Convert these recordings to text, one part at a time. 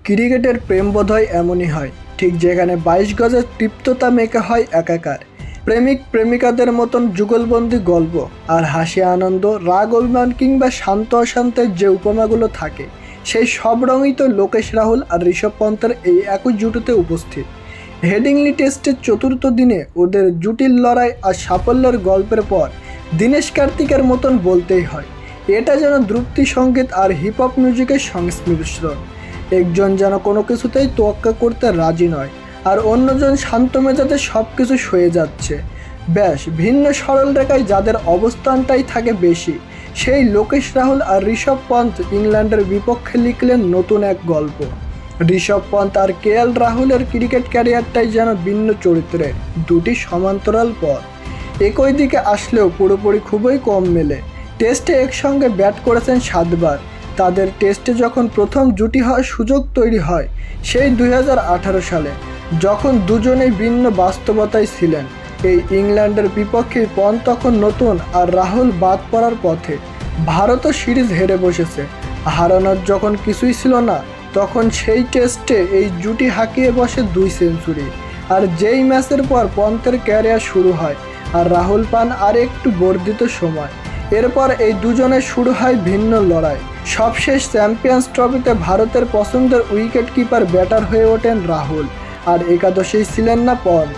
ক্রিকেটের প্রেম বোধহয় এমনই হয়, ঠিক যেখানে 22 গজের তৃপ্ততা মেখে হয় একাকার। প্রেমিক প্রেমিকাদের মতন যুগলবন্দি গল্প আর হাসি আনন্দ, রাগ অভিমান কিংবা শান্ত অশান্তের যে উপমাগুলো থাকে, সেই সব রঙই তো লোকেশ রাহুল আর ঋষভ পন্থের এই একই জুটিতে উপস্থিত। হেডিংলি টেস্টের চতুর্থ দিনে ওদের জুটির লড়াই আর সাফল্যের গল্পের পর দীনেশ কার্তিকের মতন বলতেই হয়, এটা যেন দ্রুপ্তি সঙ্গীত আর হিপহপ মিউজিকের সংমিশ্রণ। একজন যেন কোনো কিছুতেই তোয়াক্কা করতে রাজি নয়, আর অন্যজন শান্ত মেজাজে সব কিছু সয়ে যাচ্ছে। ব্যাস ভিন্ন সরল রেখায় যাদের অবস্থানটাই থাকে বেশি, সেই লোকেশ রাহুল আর ঋষভ পন্থ ইংল্যান্ডের বিপক্ষে লিখলেন নতুন এক গল্প। ঋষভ পন্থ আর কেএল রাহুলের ক্রিকেট ক্যারিয়ারটাই যেন ভিন্ন চরিত্রের দুটি সমান্তরাল পথ, একই দিকে আসলেও পুরোপুরি খুবই কম মেলে। টেস্টে একসঙ্গে ব্যাট করেছেন 7 বার। তাদের টেস্টে যখন প্রথম জুটি হওয়ার সুযোগ তৈরি হয় সেই 2018 সালে, যখন দুজনেই ভিন্ন বাস্তবতায় ছিলেন। এই ইংল্যান্ডের বিপক্ষে পন্থ তখন নতুন আর রাহুল বাদ পড়ার পথে। ভারতও সিরিজ হেরে বসেছে, হারানোর যখন কিছুই ছিল না, তখন সেই টেস্টে এই জুটি হাঁকিয়ে বসে 2 সেঞ্চুরি। আর যেই ম্যাচের পর পন্থের ক্যারিয়ার শুরু হয় আর রাহুল পান আর একটু বর্ধিত সময়। এরপর এই দুজনের শুরু হয় ভিন্ন লড়াই। সবশেষ চ্যাম্পিয়ন্স ট্রফিতে ভারতের পছন্দের উইকেট কিপার ব্যাটার হয়ে ওঠেন রাহুল, আর একাদশেই ছিলেন না পন্থ।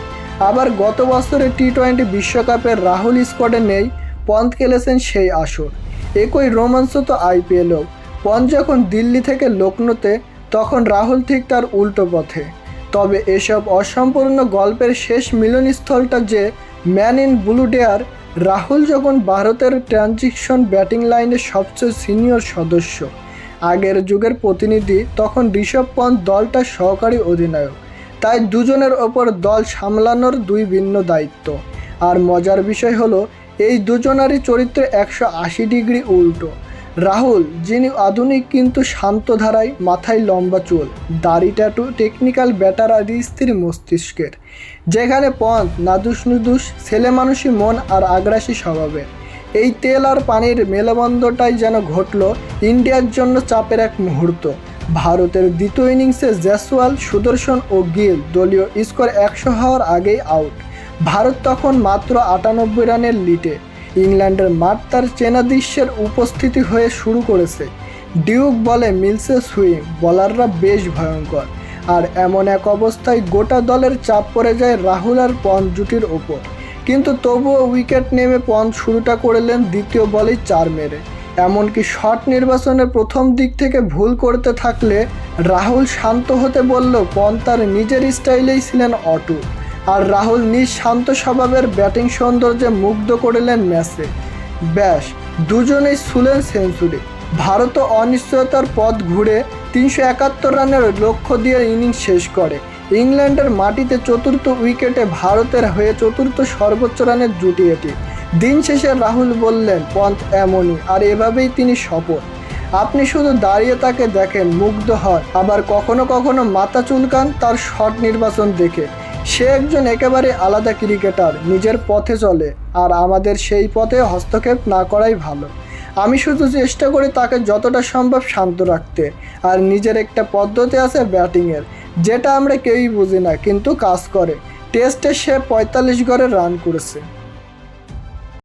আবার গত বছরে টি-20 বিশ্বকাপের রাহুল স্কোয়াডে নেই, পন্থ খেলেছেন সেই আসর। একই রোমাঞ্চ তো আইপিএলও। পন্থ যখন দিল্লি থেকে লখনৌতে, তখন রাহুল ঠিক তার উল্টো পথে। তবে এসব অসম্পূর্ণ গল্পের শেষ মিলনস্থলটা যে ম্যান ইন ব্লু ডেয়ার। রাহুল যখন ভারতের ট্রানজিশন ব্যাটিং লাইনের সবচেয়ে সিনিয়র সদস্য, আগের যুগের প্রতিনিধি, তখন ঋষভ পন্থ দলটার সহকারী অধিনায়ক। তাই দুজনের ওপর দল সামলানোর 2 ভিন্ন দায়িত্ব। আর মজার বিষয় হলো, এই দুজনারই চরিত্রে 180 ডিগ্রি উল্টো। রাহুল, যিনি আধুনিক কিন্তু শান্ত ধারায়, মাথায় লম্বা চুল, দাড়ি, ট্যাটু, টেকনিক্যাল ব্যাটার আর স্থির মস্তিষ্কের। যেখানে পন্থ নাদুস নুদুস, ছেলে মানুষই মন আর আগ্রাসী স্বভাবের। এই তেল আর পানির মেলবন্ধনটাই যেন ঘটল ইন্ডিয়ার জন্য চাপের এক মুহূর্ত। ভারতের দ্বিতীয় ইনিংসে জয়সওয়াল, সুদর্শন ও গিল দলীয় স্কোর 100 হওয়ার আগেই আউট। ভারত তখন মাত্র 98 রানের লিডে। ইংল্যান্ডের মাঠ তার চেনা দৃশ্যের উপস্থিতি হয়ে শুরু করেছে। ডিউক বলে মিলছে সুইং, বোলাররা বেশ ভয়ঙ্কর। আর এমন এক অবস্থায় গোটা দলের চাপ পড়ে যায় রাহুল আর পন্থ জুটির ওপর। কিন্তু তবুও উইকেট নেমে পন্থ শুরুটা করলেন দ্বিতীয় বলেই 4 মেরে। এমনকি শট নির্বাচনের প্রথম দিক থেকে ভুল করতে থাকলে রাহুল শান্ত হতে বললেও পন্থ তার নিজের স্টাইলেই ছিলেন অটুট। আর রাহুল নিজ শান্ত স্বভাবের ব্যাটিং সৌন্দর্যে মুগ্ধ করলেন ম্যাচে। ব্যাস দুজনেই ছুঁলেন সেঞ্চুরি। ভারতও অনিশ্চয়তার পথ ঘুরে 371 রানের লক্ষ্য দিয়ে ইনিংস শেষ করে। ইংল্যান্ডের মাটিতে চতুর্থ উইকেটে ভারতের হয়ে চতুর্থ সর্বোচ্চ রানের জুটি এটি। দিন শেষে রাহুল বললেন, পন্থ এমনই, আর এভাবেই তিনি সফল। আপনি শুধু দাঁড়িয়ে তাকে দেখেন, মুগ্ধ হন, আবার কখনো কখনো মাথা চুলকান তার শট নির্বাচন দেখে। সে একজন একেবারে আলাদা ক্রিকেটার, নিজের পথে চলে, আর আমাদের সেই পথে হস্তক্ষেপ না করাই ভালো। আমি শুধু চেষ্টা করি তাকে যতটা সম্ভব শান্ত রাখতে। আর নিজের একটা পদ্ধতি আছে ব্যাটিংয়ের, যেটা আমরা কেউই বুঝি না, কিন্তু কাজ করে। টেস্টে সে 45 গড়ে রান করেছে।